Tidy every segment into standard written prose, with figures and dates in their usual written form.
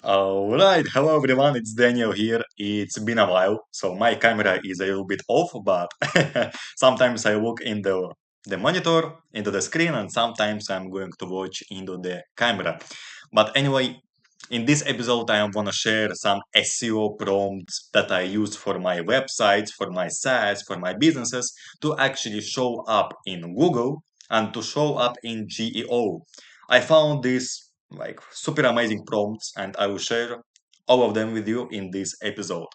Alright, hello everyone, it's Daniel here. It's been a while, so my camera is a little bit off, but sometimes I look in the monitor, into the screen, and sometimes I'm going to watch into the camera. But anyway, in this episode, I want to share some SEO prompts that I use for my websites, for my SaaS, for my businesses to actually show up in Google and to show up in GEO. I found this like super amazing prompts and I will share all of them with you in this episode.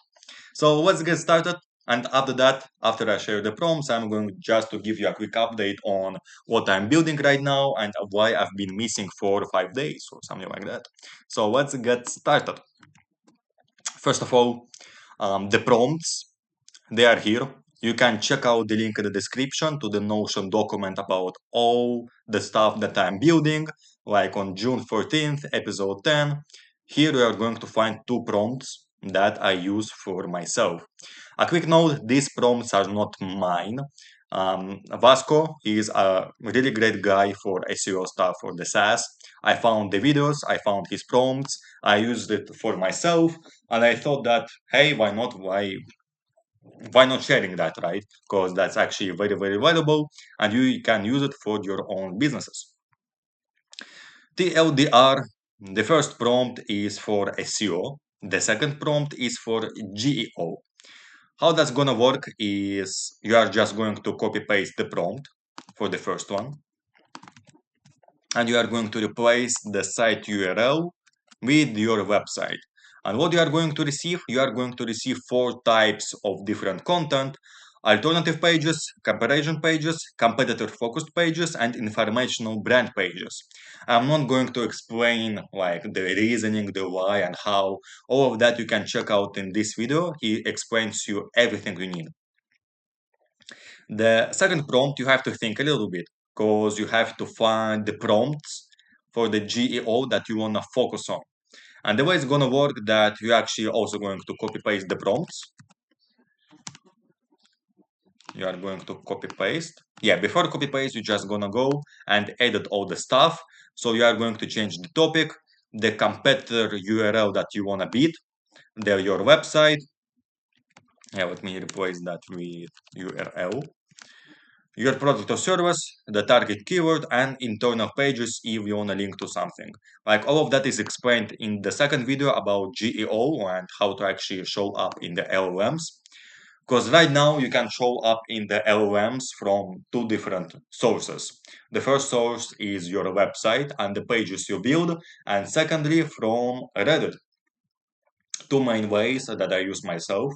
So let's get started. And after that, after I share the prompts, I'm going just to give you a quick update on what I'm building right now and why I've been missing 4 or 5 days or something like that. So let's get started. First of all, the prompts, they are here. You can check out the link in the description to the Notion document about all the stuff that I'm building, like on June 14th, episode 10. Here we are going to find 2 prompts that I use for myself. A quick note, these prompts are not mine. Vasco is a really great guy for SEO stuff for the SaaS. I found the videos, I found his prompts, I used it for myself, and I thought that, hey, why not? Why not sharing that, right? Because that's actually very valuable and you can use it for your own businesses. TLDR, the first prompt is for SEO, the second prompt is for GEO. How that's gonna work is you are just going to copy paste the prompt for the first one and you are going to replace the site URL with your website. And what you are going to receive? You are going to receive 4 types of different content: alternative pages, comparison pages, competitor focused pages, and informational brand pages. I'm not going to explain like the reasoning, the why and how. All of that you can check out in this video. He explains you everything you need. The second prompt, you have to think a little bit because you have to find the prompts for the GEO that you want to focus on. And the way it's going to work that you're actually also going to copy paste the prompts. You are going to copy paste. Yeah, before copy paste, you're just going to go and edit all the stuff. So you are going to change the topic, the competitor URL that you want to beat, your website. Yeah, let me replace that with URL. Your product or service, the target keyword, and internal pages if you want to link to something. Like all of that is explained in the second video about GEO and how to actually show up in the LLMs. Because right now you can show up in the LLMs from 2 different sources. The first source is your website and the pages you build, and secondly from Reddit. 2 main ways that I use myself,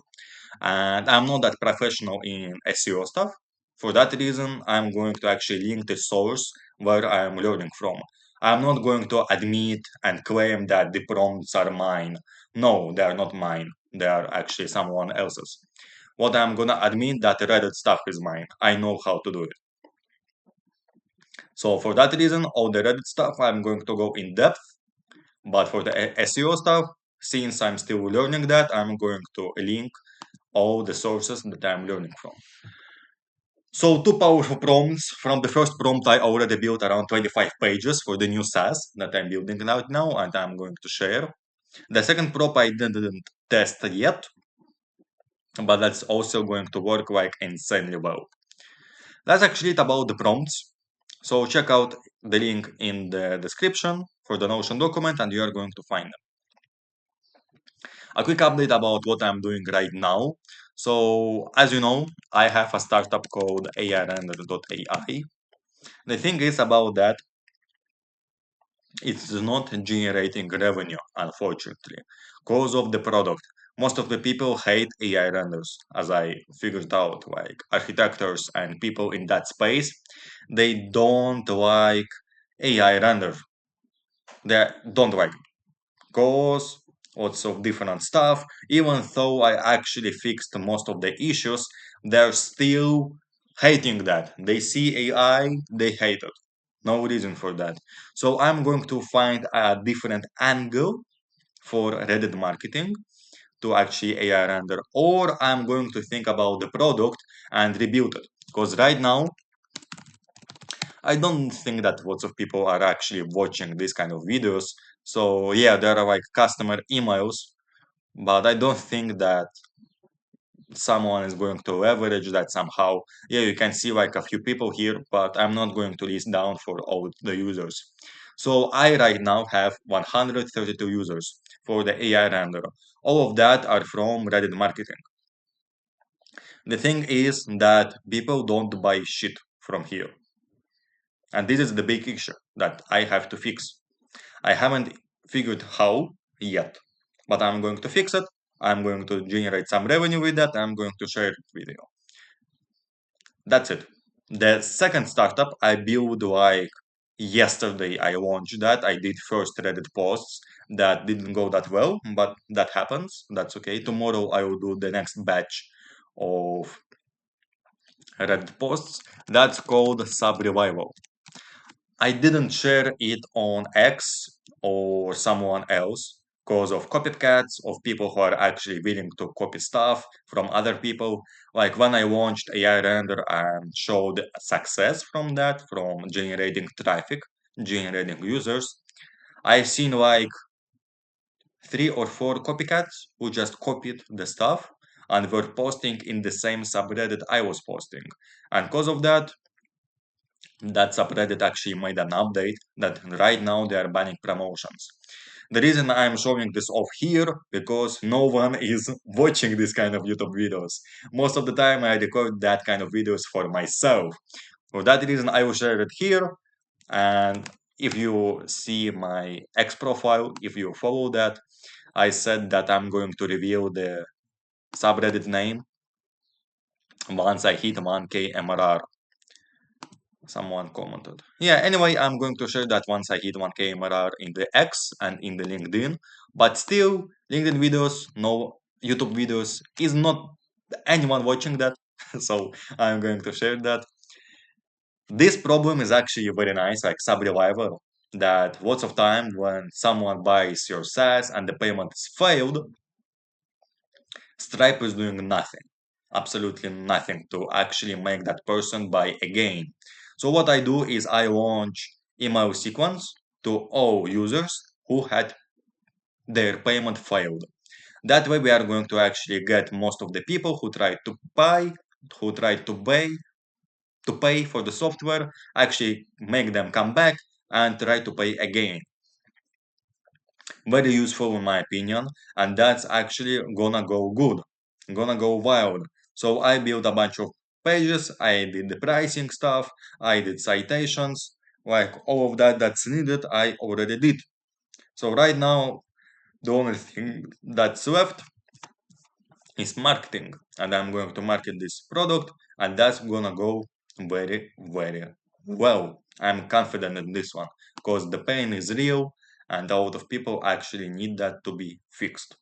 and I'm not that professional in SEO stuff. For that reason, I'm going to actually link the source where I'm learning from. I'm not going to admit and claim that the prompts are mine. No, they are not mine. They are actually someone else's. What I'm gonna admit that Reddit stuff is mine. I know how to do it. So for that reason, all the Reddit stuff I'm going to go in depth. But for the SEO stuff, since I'm still learning that, I'm going to link all the sources that I'm learning from. So 2 powerful prompts. From the first prompt, I already built around 25 pages for the new SaaS that I'm building right now and I'm going to share. The second prompt I didn't test yet, but that's also going to work like insanely well. That's actually it about the prompts. So check out the link in the description for the Notion document and you are going to find them. A quick update about what I'm doing right now. So as you know, I have a startup called AIRender.ai. The thing is about that, it's not generating revenue, unfortunately, because of the product. Most of the people hate AI renders, as I figured out, like architects and people in that space, they don't like AI render. They don't like it. Cause lots of different stuff. Even though I actually fixed most of the issues, they're still hating that. They see AI, they hate it. No reason for that. So I'm going to find a different angle for Reddit marketing to actually AI render, or I'm going to think about the product and rebuild it. Because right now, I don't think that lots of people are actually watching these kind of videos So yeah, there are like customer emails, but I don't think that someone is going to leverage that somehow. Yeah, you can see like a few people here, but I'm not going to list down for all the users. So I right now have 132 users for the AI render. All of that are from Reddit marketing. The thing is that people don't buy shit from here. And this is the big issue that I have to fix. I haven't figured how yet, but I'm going to fix it. I'm going to generate some revenue with that. I'm going to share it with you. That's it. The second startup I built like yesterday. I launched that. I did first Reddit posts that didn't go that well, but that happens. That's okay. Tomorrow I will do the next batch of Reddit posts. That's called Sub Revival. I didn't share it on X or someone else because of copycats, of people who are actually willing to copy stuff from other people. Like when I launched AI Render and showed success from that, from generating traffic, generating users, I've seen like 3 or 4 copycats who just copied the stuff and were posting in the same subreddit I was posting. And because of that, that subreddit actually made an update that right now they are banning promotions. The reason I'm showing this off here because no one is watching this kind of YouTube videos. Most of the time I record that kind of videos for myself. For that reason I will share it here, and if you see my X profile, if you follow that, I said that I'm going to reveal the subreddit name once I hit 1k MRR. Someone commented. Yeah, anyway, I'm going to share that once I hit 1k MRR in the X and in the LinkedIn. But still, LinkedIn videos, no YouTube videos, is not anyone watching that. So I'm going to share that. This problem is actually very nice, like sub-revival, that lots of time when someone buys your SaaS and the payment is failed, Stripe is doing nothing, absolutely nothing to actually make that person buy again. So what I do is I launch email sequence to all users who had their payment failed. That way we are going to actually get most of the people who tried to buy, who tried to pay for the software, actually make them come back and try to pay again. Very useful in my opinion, and that's actually gonna go good, gonna go wild. So I built a bunch of pages, I did the pricing stuff, I did citations, like all of that that's needed I already did. So right now the only thing that's left is marketing, and I'm going to market this product, and that's gonna go very, very well. I'm confident in this one because the pain is real and a lot of people actually need that to be fixed.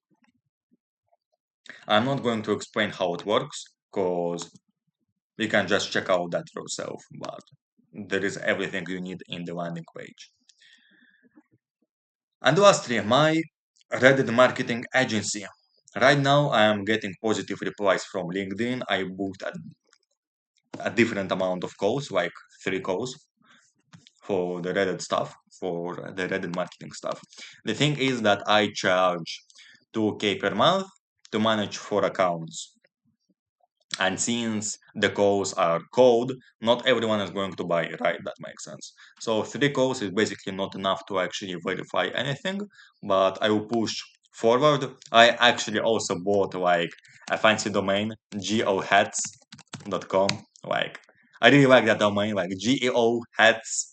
I'm not going to explain how it works because you can just check out that yourself, but there is everything you need in the landing page. And lastly, my Reddit marketing agency. Right now, I am getting positive replies from LinkedIn. I booked a different amount of calls, like 3 calls for the Reddit stuff, for the Reddit marketing stuff. The thing is that I charge 2k per month to manage 4 accounts. And since the calls are cold, not everyone is going to buy, right? That makes sense. So 3 calls is basically not enough to actually verify anything, but I will push forward. I actually also bought like a fancy domain, geohats.com. Like I really like that domain, like geohats.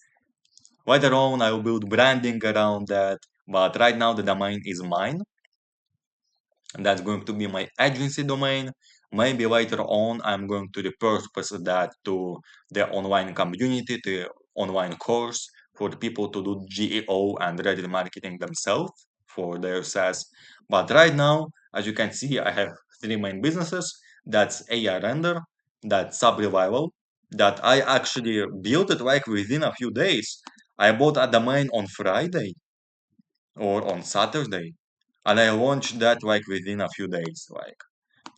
Later on, I will build branding around that, but right now the domain is mine. And that's going to be my agency domain. Maybe later on, I'm going to repurpose that to the online community, the online course for people to do GEO and Reddit marketing themselves for their SaaS. But right now, as you can see, I have 3 main businesses. That's AI Render, that's Sub Revival, that I actually built it like within a few days. I bought a domain on Friday or on Saturday, and I launched that like within a few days. Like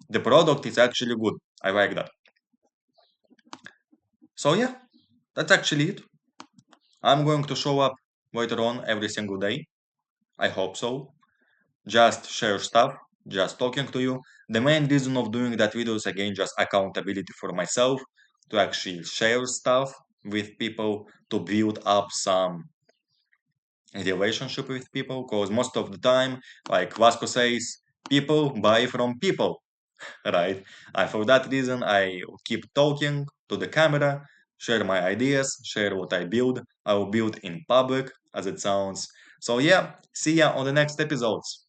the product is actually good. I like that. So yeah, that's actually it. I'm going to show up later on every single day. I hope so. Just share stuff, just talking to you. The main reason of doing that video is again just accountability for myself to actually share stuff with people to build up some relationship with people because most of the time, like Vasco says, people buy from people, right? And for that reason, I keep talking to the camera, share my ideas, share what I build. I will build in public as it sounds. So yeah, see ya on the next episodes.